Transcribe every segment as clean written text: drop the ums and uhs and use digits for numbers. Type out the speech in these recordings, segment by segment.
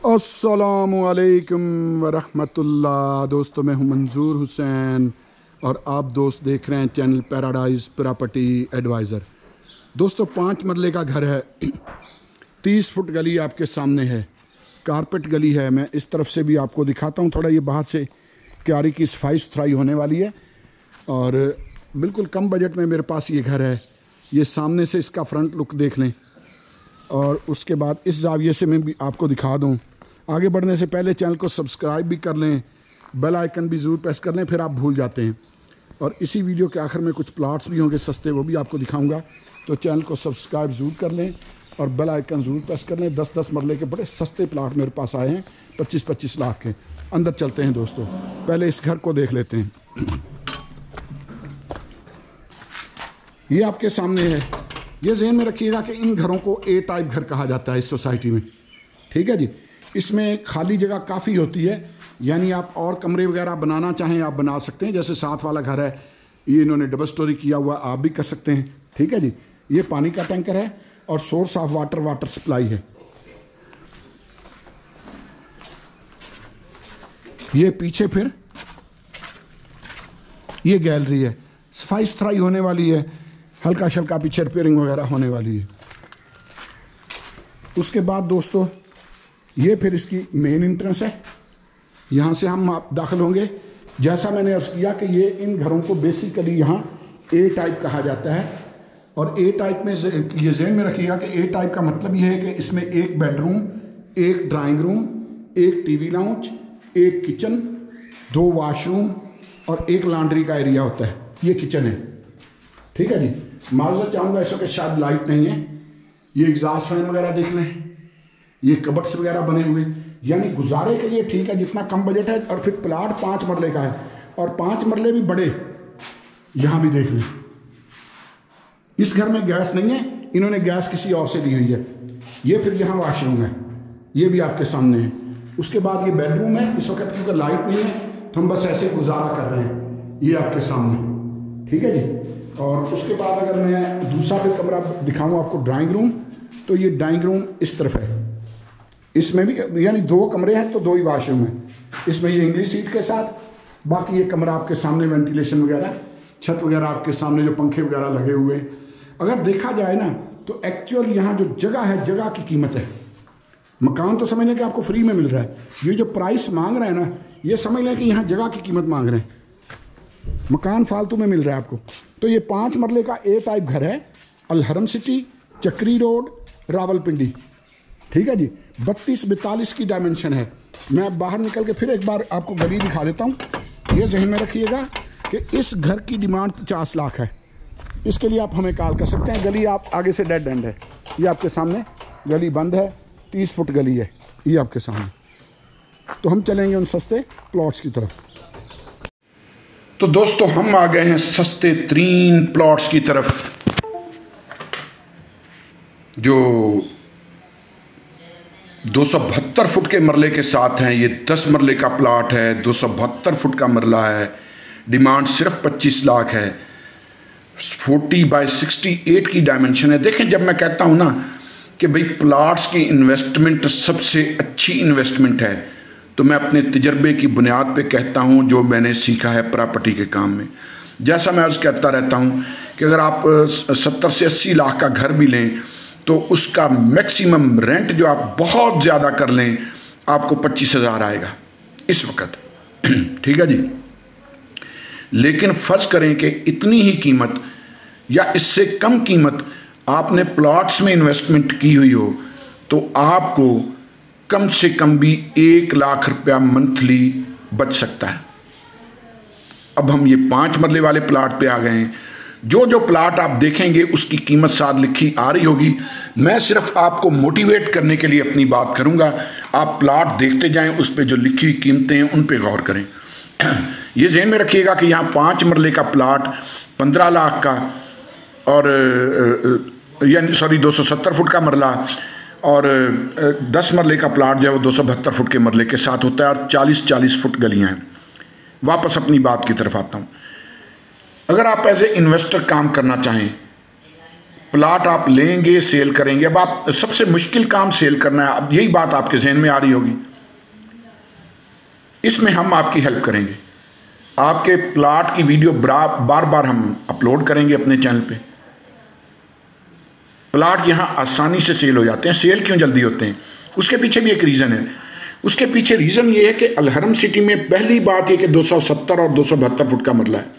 अस्सलामुअलैकुम वरहमतुल्लाह। दोस्तों, मैं हूं मंजूर हुसैन और आप दोस्त देख रहे हैं चैनल पैराडाइज प्रॉपर्टी एडवाइज़र। दोस्तों, 5 मरले का घर है, 30 फुट गली आपके सामने है, कारपेट गली है। मैं इस तरफ से भी आपको दिखाता हूं थोड़ा। ये बाहर से क्यारी की सफाई सुथराई होने वाली है और बिल्कुल कम बजट में मेरे पास ये घर है। ये सामने से इसका फ्रंट लुक देख लें और उसके बाद इस जाविये से मैं भी आपको दिखा दूं। आगे बढ़ने से पहले चैनल को सब्सक्राइब भी कर लें, बेल आइकन भी ज़रूर प्रेस कर लें, फिर आप भूल जाते हैं। और इसी वीडियो के आखिर में कुछ प्लाट्स भी होंगे सस्ते, वो भी आपको दिखाऊंगा। तो चैनल को सब्सक्राइब ज़रूर कर लें और बेल आइकन ज़रूर प्रेस कर लें। 10-10 मरले के बड़े सस्ते प्लाट मेरे पास आए हैं, 25-25 लाख के। अंदर चलते हैं दोस्तों, पहले इस घर को देख लेते हैं। ये आपके सामने है। ये ज़हन में रखिएगा कि इन घरों को ए टाइप घर कहा जाता है इस सोसाइटी में, ठीक है जी। इसमें खाली जगह काफ़ी होती है, यानी आप और कमरे वगैरह बनाना चाहें आप बना सकते हैं। जैसे साथ वाला घर है, ये इन्होंने डबल स्टोरी किया हुआ, आप भी कर सकते हैं, ठीक है जी। ये पानी का टैंकर है और सोर्स ऑफ वाटर सप्लाई है। ये पीछे फिर ये गैलरी है, सफाई सुथराई होने वाली है, हल्का शल्का पीछे रिपेयरिंग वगैरह होने वाली है। उसके बाद दोस्तों, ये फिर इसकी मेन एंट्रेंस है। यहाँ से हम दाखिल होंगे। जैसा मैंने अर्ज़ किया कि ये इन घरों को बेसिकली यहाँ ए टाइप कहा जाता है। और ए टाइप में ये ज़हन में रखिएगा कि ए टाइप का मतलब ये है कि इसमें एक बेडरूम, एक ड्राइंग रूम, एक टीवी लाउंज, एक किचन, 2 वाशरूम और एक लॉन्ड्री का एरिया होता है। ये किचन है, ठीक है जी। माजरत चाहूँगा इस वक्त शायद लाइट नहीं है। ये एग्जॉस्ट फैन वगैरह देख लें, ये कबट्स वगैरह बने हुए, यानी गुजारे के लिए ठीक है, जितना कम बजट है। और फिर प्लाट 5 मरले का है और 5 मरले भी बड़े। यहाँ भी देख लें, इस घर में गैस नहीं है, इन्होंने गैस किसी और से दी हुई है। ये फिर यहाँ वाशरूम है, ये भी आपके सामने है। उसके बाद ये बेडरूम है। इस वक्त क्योंकि लाइट नहीं है तो हम बस ऐसे गुजारा कर रहे हैं। ये आपके सामने, ठीक है जी। और उसके बाद अगर मैं दूसरा भी कमरा दिखाऊं आपको, ड्राइंग रूम, तो ये ड्राइंग रूम इस तरफ है। इसमें भी यानी 2 कमरे हैं तो 2 ही वाशरूम हैं। इसमें ये इंग्लिश सीट के साथ। बाकी ये कमरा आपके सामने वेंटिलेशन वगैरह, छत वगैरह आपके सामने, जो पंखे वगैरह लगे हुए। अगर देखा जाए ना तो एक्चुअल यहाँ जो जगह है, जगह की कीमत है। मकान तो समझ लें कि आपको फ्री में मिल रहा है। ये जो प्राइस मांग रहे हैं ना, ये समझ लें कि यहाँ जगह की कीमत मांग रहे हैं। मकान फालतू में मिल रहा है आपको। तो ये 5 मरले का ए टाइप घर है, अलहरम सिटी, चक्री रोड, रावलपिंडी, ठीक है जी। 32-42 की डायमेंशन है। मैं बाहर निकल के फिर एक बार आपको गली दिखा देता हूँ। ये ज़हन में रखिएगा कि इस घर की डिमांड 50 लाख है। इसके लिए आप हमें कॉल कर सकते हैं। गली आप आगे से डेड एंड है, ये आपके सामने गली बंद है, 30 फुट गली है ये आपके सामने। तो हम चलेंगे उन सस्ते प्लॉट्स की तरफ। तो दोस्तों, हम आ गए हैं सस्ते तरीन प्लॉट्स की तरफ, जो 272 फुट के मरले के साथ हैं। ये 10 मरले का प्लाट है, 272 फुट का मरला है। डिमांड सिर्फ 25 लाख है। 40/68 की डायमेंशन है। देखें, जब मैं कहता हूं ना कि भाई प्लाट्स की इन्वेस्टमेंट सबसे अच्छी इन्वेस्टमेंट है, तो मैं अपने तजर्बे की बुनियाद पे कहता हूं, जो मैंने सीखा है प्रॉपर्टी के काम में। जैसा मैं अर्ज़ कहता रहता हूं कि अगर आप 70 से 80 लाख का घर भी लें तो उसका मैक्सिमम रेंट जो आप बहुत ज़्यादा कर लें, आपको 25,000 आएगा इस वक्त, ठीक है जी। लेकिन फ़र्ज़ करें कि इतनी ही कीमत या इससे कम कीमत आपने प्लॉट्स में इन्वेस्टमेंट की हुई हो, तो आपको कम से कम भी 1 लाख रुपया मंथली बच सकता है। अब हम ये 5 मरले वाले प्लाट पे आ गए हैं। जो प्लाट आप देखेंगे उसकी कीमत साथ लिखी आ रही होगी। मैं सिर्फ आपको मोटिवेट करने के लिए अपनी बात करूंगा। आप प्लाट देखते जाएं, उस पे जो लिखी हुई कीमतें हैं उन पे गौर करें। ये ज़हन में रखिएगा कि यहाँ 5 मरले का प्लाट 15 लाख का, और यानी 270 फुट का मरला, और 10 मरले का प्लाट जो है वो 272 फुट के मरले के साथ होता है और 40-40 फुट गलियाँ हैं। वापस अपनी बात की तरफ आता हूँ। अगर आप एज ए इन्वेस्टर काम करना चाहें प्लाट आप लेंगे, सेल करेंगे। अब आप सबसे मुश्किल काम सेल करना है, अब यही बात आपके जहन में आ रही होगी। इसमें हम आपकी हेल्प करेंगे। आपके प्लाट की वीडियो बार बार हम अपलोड करेंगे अपने चैनल पे। प्लाट यहाँ आसानी से सेल हो जाते हैं। सेल क्यों जल्दी होते हैं, उसके पीछे भी एक रीज़न है। उसके पीछे रीज़न ये है कि अलहरम सिटी में पहली बात ये कि 270 और 272 फुट का मरला है।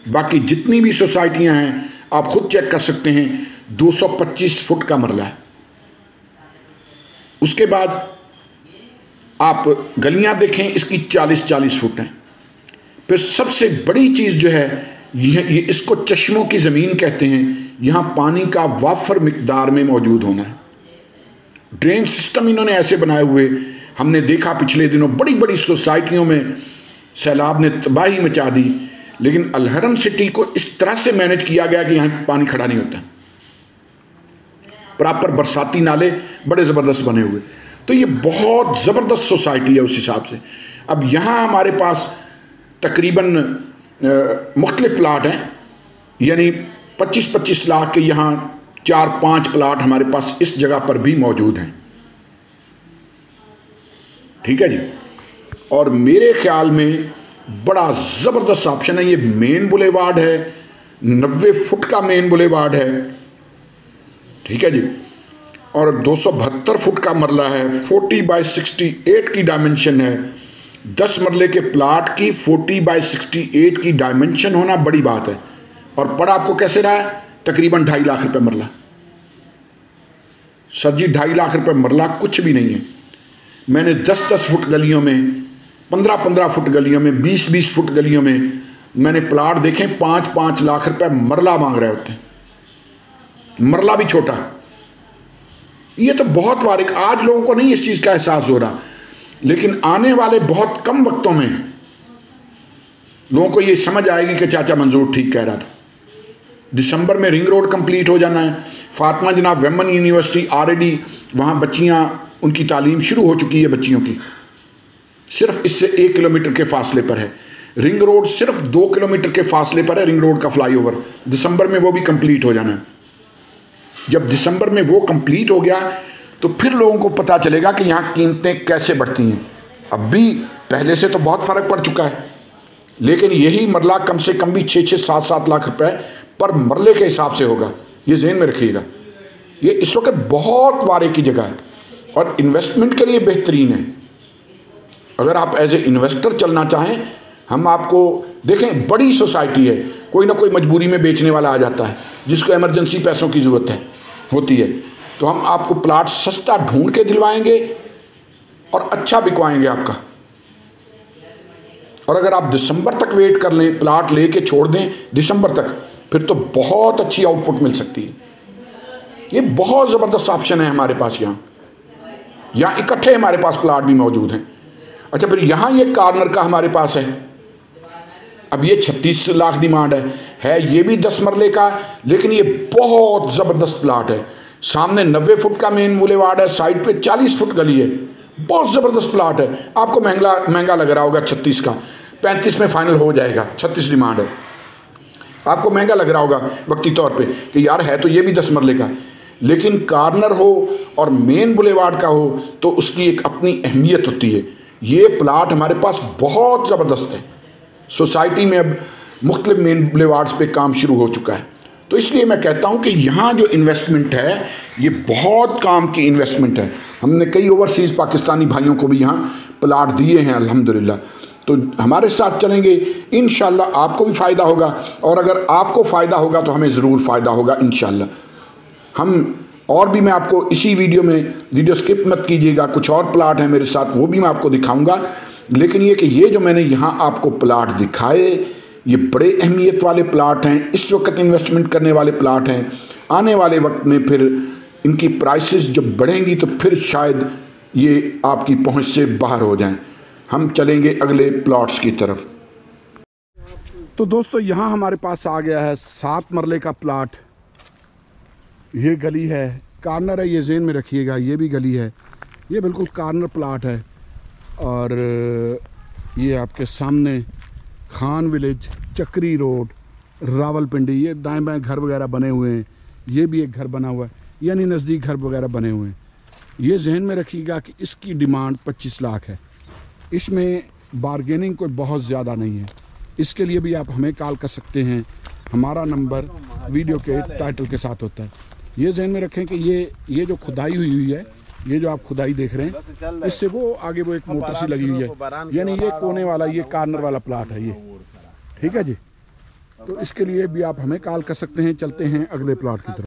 बाकी जितनी भी सोसाइटियाँ हैं आप खुद चेक कर सकते हैं, 225 फुट का मरला है। उसके बाद आप गलियाँ देखें, इसकी 40-40 फुट हैं। फिर सबसे बड़ी चीज़ जो है ये इसको चश्मों की ज़मीन कहते हैं। यहाँ पानी का वाफर मिकदार में मौजूद होना है। ड्रेन सिस्टम इन्होंने ऐसे बनाए हुए, हमने देखा पिछले दिनों बड़ी बड़ी सोसाइटियों में सैलाब ने तबाही मचा दी, लेकिन अलहरम सिटी को इस तरह से मैनेज किया गया कि यहाँ पानी खड़ा नहीं होता। प्रॉपर बरसाती नाले बड़े ज़बरदस्त बने हुए। तो ये बहुत ज़बरदस्त सोसाइटी है उस हिसाब से। अब यहाँ हमारे पास तकरीबन मुख्तलिफ प्लाट हैं, यानी 25-25 लाख के यहाँ 4-5 प्लाट हमारे पास इस जगह पर भी मौजूद हैं। ठीक है जी। और मेरे ख्याल में बड़ा ज़बरदस्त ऑप्शन है। ये मेन बुलेवार्ड है, 90 फुट का मेन बुलेवार्ड है। ठीक है जी। और 272 फुट का मरला है, 40/68 की डायमेंशन है। 10 मरले के प्लाट की 40/68 की डायमेंशन होना बड़ी बात है। और पड़ा आपको कैसे रहा है, तकरीबन 2.5 लाख रुपए मरला। सर जी 2.5 लाख रुपए मरला कुछ भी नहीं है। मैंने 10-10 फुट गलियों में, 15-15 फुट गलियों में, 20-20 फुट गलियों में मैंने प्लाट देखे 5-5 लाख रुपए मरला मांग रहे होते हैं, मरला भी छोटा। ये तो बहुत वारिक, आज लोगों को नहीं इस चीज़ का एहसास हो रहा, लेकिन आने वाले बहुत कम वक्तों में लोगों को ये समझ आएगी कि चाचा मंजूर ठीक कह रहा था। दिसंबर में रिंग रोड कंप्लीट हो जाना है। फातिमा जनाब वेमन यूनिवर्सिटी ऑलरेडी वहाँ बच्चियाँ, उनकी तालीम शुरू हो चुकी है बच्चियों की। सिर्फ इससे 1 किलोमीटर के फासले पर है। रिंग रोड सिर्फ 2 किलोमीटर के फासले पर है, रिंग रोड का फ्लाईओवर। दिसंबर में वो भी कंप्लीट हो जाना है। जब दिसंबर में वो कंप्लीट हो गया तो फिर लोगों को पता चलेगा कि यहाँ कीमतें कैसे बढ़ती हैं। अब भी पहले से तो बहुत फ़र्क पड़ चुका है, लेकिन यही मरला कम से कम भी 6-6, 7-7 लाख रुपए पर मरले के हिसाब से होगा। ये ज़हन में रखिएगा। ये इस वक्त बहुत वारे की जगह है और इन्वेस्टमेंट के लिए बेहतरीन है। अगर आप एज ए इन्वेस्टर चलना चाहें, हम आपको देखें, बड़ी सोसाइटी है, कोई ना कोई मजबूरी में बेचने वाला आ जाता है जिसको इमरजेंसी पैसों की ज़रूरत होती है, तो हम आपको प्लाट सस्ता ढूंढ के दिलवाएंगे और अच्छा बिकवाएंगे आपका। और अगर आप दिसंबर तक वेट कर लें, प्लाट लेके छोड़ दें दिसंबर तक, फिर तो बहुत अच्छी आउटपुट मिल सकती है। ये बहुत ज़बरदस्त ऑप्शन है हमारे पास। यहाँ इकट्ठे हमारे पास प्लाट भी मौजूद हैं। अच्छा, फिर यहाँ ये कॉर्नर का हमारे पास है। अब ये 36 लाख डिमांड है ये भी 10 मरले का, लेकिन ये बहुत ज़बरदस्त प्लाट है। सामने 90 फुट का मेन बुलेवार्ड है, साइड पे 40 फुट गली है, बहुत ज़बरदस्त प्लाट है। आपको महंगा लग रहा होगा 36 का, 35 में फाइनल हो जाएगा। 36 डिमांड है, आपको महंगा लग रहा होगा वक्ती तौर पे कि यार है तो ये भी 10 मरले का, लेकिन कॉर्नर हो और मेन बुलेवार्ड का हो तो उसकी एक अपनी अहमियत होती है। ये प्लाट हमारे पास बहुत ज़बरदस्त है। सोसाइटी में अब मुख्तलिफ मेन बुलेवार्ड्स पे काम शुरू हो चुका है, तो इसलिए मैं कहता हूँ कि यहाँ जो इन्वेस्टमेंट है ये बहुत काम की इन्वेस्टमेंट है। हमने कई ओवरसीज़ पाकिस्तानी भाइयों को भी यहाँ प्लाट दिए हैं अल्हम्दुलिल्लाह। तो हमारे साथ चलेंगे, इंशाल्लाह आपको भी फ़ायदा होगा, और अगर आपको फ़ायदा होगा तो हमें ज़रूर फ़ायदा होगा इंशाल्लाह। हम और भी, मैं आपको इसी वीडियो स्किप मत कीजिएगा, कुछ और प्लाट हैं मेरे साथ, वो भी मैं आपको दिखाऊंगा। लेकिन ये कि ये जो मैंने यहाँ आपको प्लाट दिखाए, ये बड़े अहमियत वाले प्लाट हैं, इस वक्त इन्वेस्टमेंट करने वाले प्लाट हैं। आने वाले वक्त में फिर इनकी प्राइसेस जब बढ़ेंगी तो फिर शायद ये आपकी पहुँच से बाहर हो जाएँ। हम चलेंगे अगले प्लॉट्स की तरफ। तो दोस्तों, यहाँ हमारे पास आ गया है 7 मरले का प्लाट। ये गली है, कॉर्नर है, ये ज़हन में रखिएगा, ये भी गली है, ये बिल्कुल कॉर्नर प्लाट है। और ये आपके सामने खान विलेज, चक्री रोड, रावलपिंडी, ये दाएं बाएं घर वगैरह बने हुए हैं। ये भी एक घर बना हुआ है, यानी नज़दीक घर वगैरह बने हुए हैं। ये जहन में रखिएगा कि इसकी डिमांड 25 लाख है। इसमें बारगेनिंग कोई बहुत ज़्यादा नहीं है। इसके लिए भी आप हमें कॉल कर सकते हैं, हमारा नंबर वीडियो के टाइटल के साथ होता है। ये जहन में रखें कि ये जो खुदाई हुई है, ये जो आप खुदाई देख रहे हैं, इससे वो आगे वो एक मोटर सी लगी हुई है, यानी ये कोने वाला, ये कार्नर वाला प्लाट है ये, ठीक है जी। तो इसके लिए भी आप हमें कॉल कर सकते हैं। चलते हैं अगले प्लाट की तरफ।